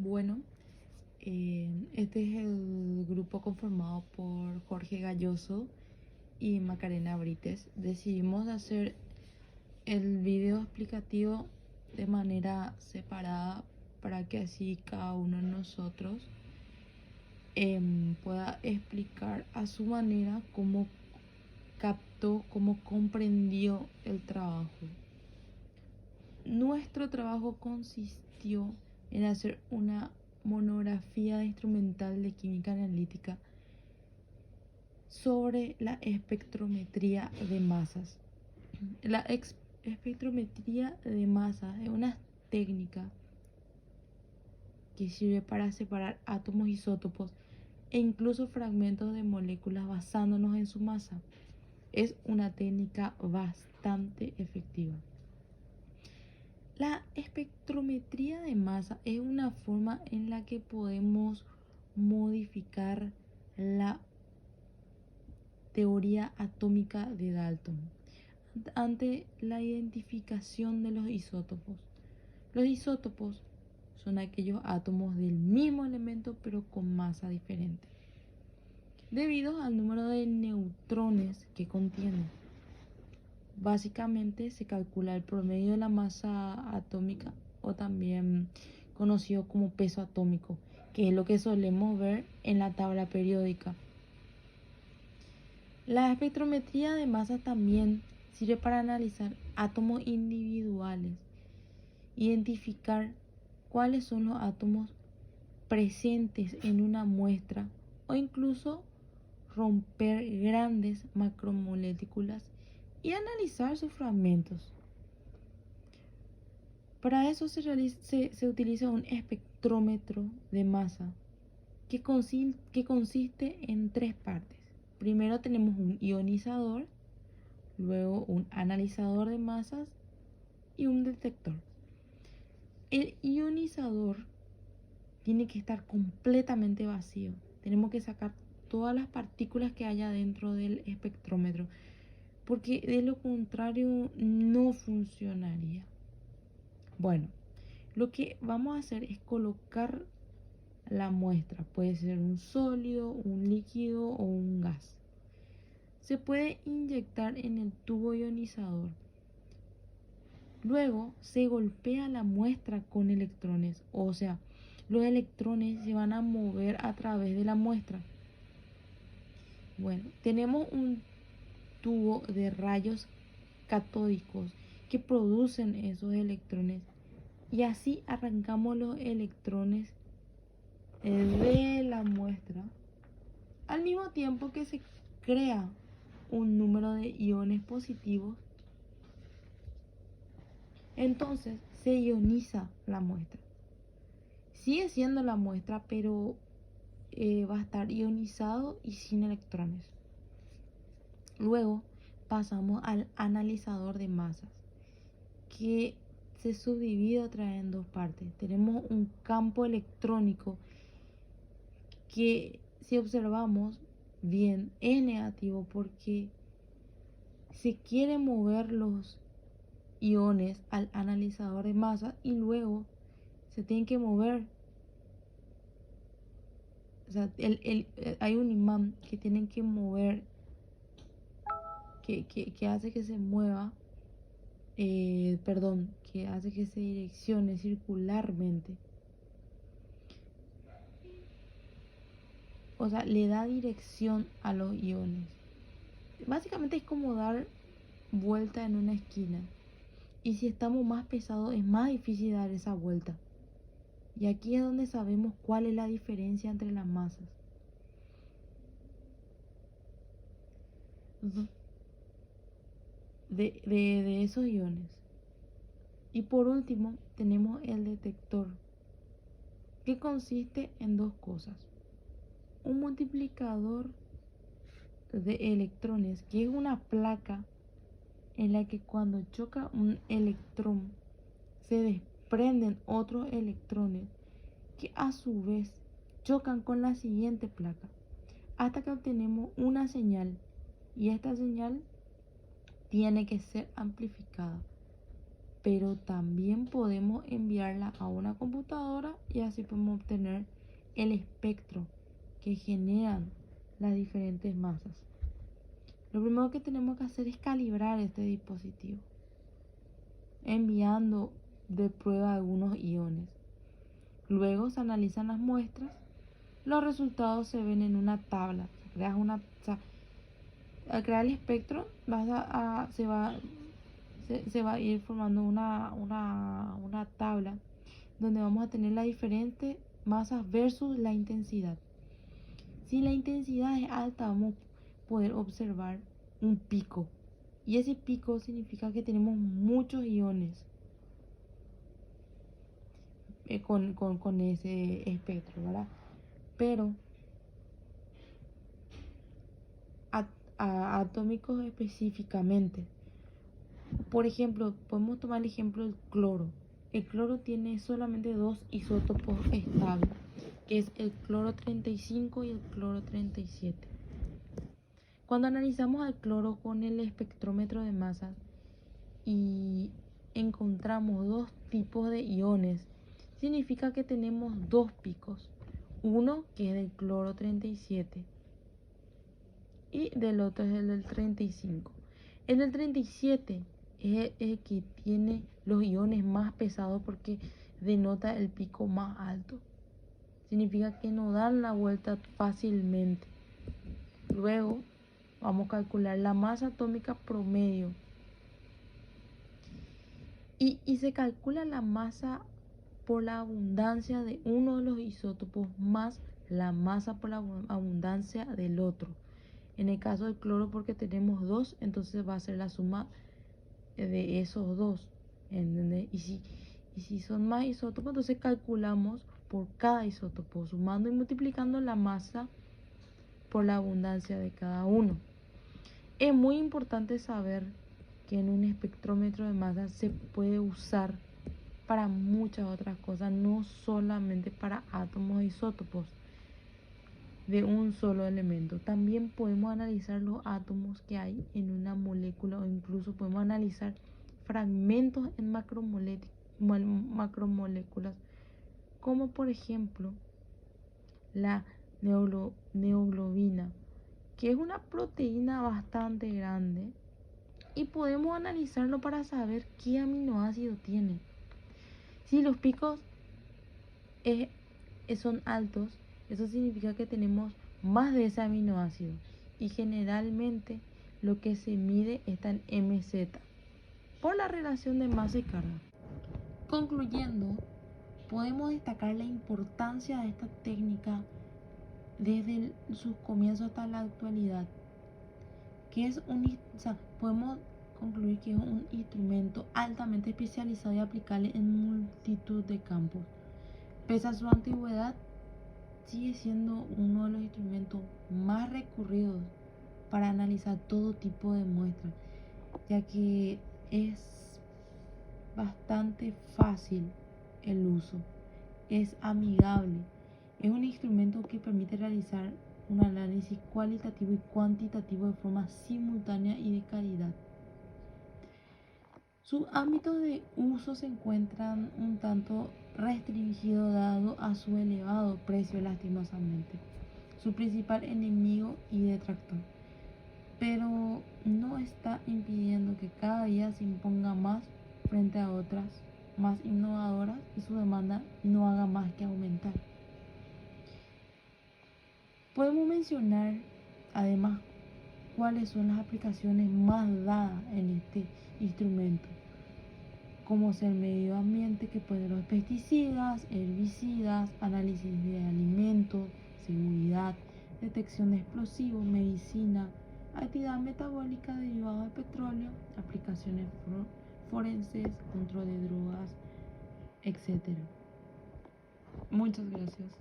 Bueno, este es el grupo conformado por Jorge Galloso y Macarena Brites. Decidimos hacer el video explicativo de manera separada para que así cada uno de nosotros pueda explicar a su manera cómo captó, cómo comprendió el trabajo. Nuestro trabajo consistió en hacer una monografía instrumental de química analítica sobre la espectrometría de masas. La espectrometría de masas es una técnica que sirve para separar átomos, isótopos e incluso fragmentos de moléculas basándonos en su masa. Es una técnica bastante efectiva. La espectrometría de masa es una forma en la que podemos modificar la teoría atómica de Dalton ante la identificación de los isótopos. Los isótopos son aquellos átomos del mismo elemento pero con masa diferente, debido al número de neutrones que contienen. Básicamente se calcula el promedio de la masa atómica, o también conocido como peso atómico, que es lo que solemos ver en la tabla periódica. La espectrometría de masa también sirve para analizar átomos individuales, identificar cuáles son los átomos presentes en una muestra o incluso romper grandes macromoléculas y analizar sus fragmentos. Para eso se utiliza un espectrómetro de masa que consiste en tres partes. Primero tenemos un ionizador, luego un analizador de masas y un detector. El ionizador tiene que estar completamente vacío. Tenemos que sacar todas las partículas que haya dentro del espectrómetro, porque de lo contrario no funcionaría. Bueno, lo que vamos a hacer es colocar la muestra. Puede ser un sólido, un líquido o un gas. Se puede inyectar en el tubo ionizador. Luego se golpea la muestra con electrones, o sea, los electrones se van a mover a través de la muestra. Bueno, tenemos un tubo de rayos catódicos que producen esos electrones y así arrancamos los electrones de la muestra al mismo tiempo que se crea un número de iones positivos. Entonces se ioniza la muestra. Sigue siendo la muestra, pero va a estar ionizado y sin electrones. Luego pasamos al analizador de masas, que se subdivide otra vez en dos partes. Tenemos un campo electrónico que, si observamos bien, es negativo porque se quiere mover los iones al analizador de masa y luego se tienen que mover. O sea, hay un imán que tienen que mover, que hace que se mueva, que hace que se direccione circularmente. O sea, le da dirección a los iones. Básicamente es como dar vuelta en una esquina. Y si estamos más pesados es más difícil dar esa vuelta. Y aquí es donde sabemos cuál es la diferencia entre las masas. De esos iones. Y por último tenemos el detector, que consiste en dos cosas. Un multiplicador de electrones, que es una placa en la que cuando choca un electrón se desprenden otros electrones que a su vez chocan con la siguiente placa hasta que obtenemos una señal, y esta señal tiene que ser amplificada. pero también podemos enviarla a una computadora y así podemos obtener el espectro que generan las diferentes masas. Lo primero que tenemos que hacer es calibrar este dispositivo, enviando de prueba algunos iones. Luego se analizan las muestras, los resultados se ven en una tabla. Al crear el espectro se va a ir formando una tabla donde vamos a tener las diferentes masas versus la intensidad. Si la intensidad es alta, vamos a poder observar un pico. Y ese pico significa que tenemos muchos iones con ese espectro, ¿verdad? Pero atómicos específicamente. Por ejemplo, podemos tomar el ejemplo del cloro. El cloro tiene solamente dos isótopos estables, que es el cloro 35 y el cloro 37. Cuando analizamos al cloro con el espectrómetro de masas y encontramos dos tipos de iones, significa que tenemos dos picos. Uno que es del cloro 37 y del otro es el del 35. El del 37 es el que tiene los iones más pesados porque denota el pico más alto. Significa que no dan la vuelta fácilmente. Luego vamos a calcular la masa atómica promedio. Y se calcula la masa por la abundancia de uno de los isótopos más la masa por la abundancia del otro. En el caso del cloro, porque tenemos dos, entonces va a ser la suma de esos dos, ¿entendés? Y si son más isótopos, entonces calculamos por cada isótopo, sumando y multiplicando la masa por la abundancia de cada uno. Es muy importante saber que en un espectrómetro de masa se puede usar para muchas otras cosas, no solamente para átomos e isótopos de un solo elemento. También podemos analizar los átomos que hay en una molécula o incluso podemos analizar fragmentos en macromoléculas, como por ejemplo la neoglobina, que es una proteína bastante grande y podemos analizarlo para saber qué aminoácido tiene. Si los picos son altos, eso significa que tenemos más de ese aminoácido y generalmente lo que se mide está en MZ por la relación de masa y carga. Concluyendo, podemos destacar la importancia de esta técnica desde sus comienzos hasta la actualidad, que es podemos concluir que es un instrumento altamente especializado y aplicable en multitud de campos. Pese a su antigüedad, sigue siendo uno de los instrumentos más recurridos para analizar todo tipo de muestras, ya que es bastante fácil el uso, es amigable, es un instrumento que permite realizar un análisis cualitativo y cuantitativo de forma simultánea y de calidad. Sus ámbitos de uso se encuentran un tanto restringidos dado a su elevado precio lastimosamente, su principal enemigo y detractor, pero no está impidiendo que cada día se imponga más frente a otras más innovadoras y su demanda no haga más que aumentar. Podemos mencionar además cuáles son las aplicaciones más dadas en este instrumento, como ser medio ambiente, que pueden ser los pesticidas, herbicidas, análisis de alimentos, seguridad, detección de explosivos, medicina, actividad metabólica derivada del petróleo, aplicaciones forenses, control de drogas, etc. Muchas gracias.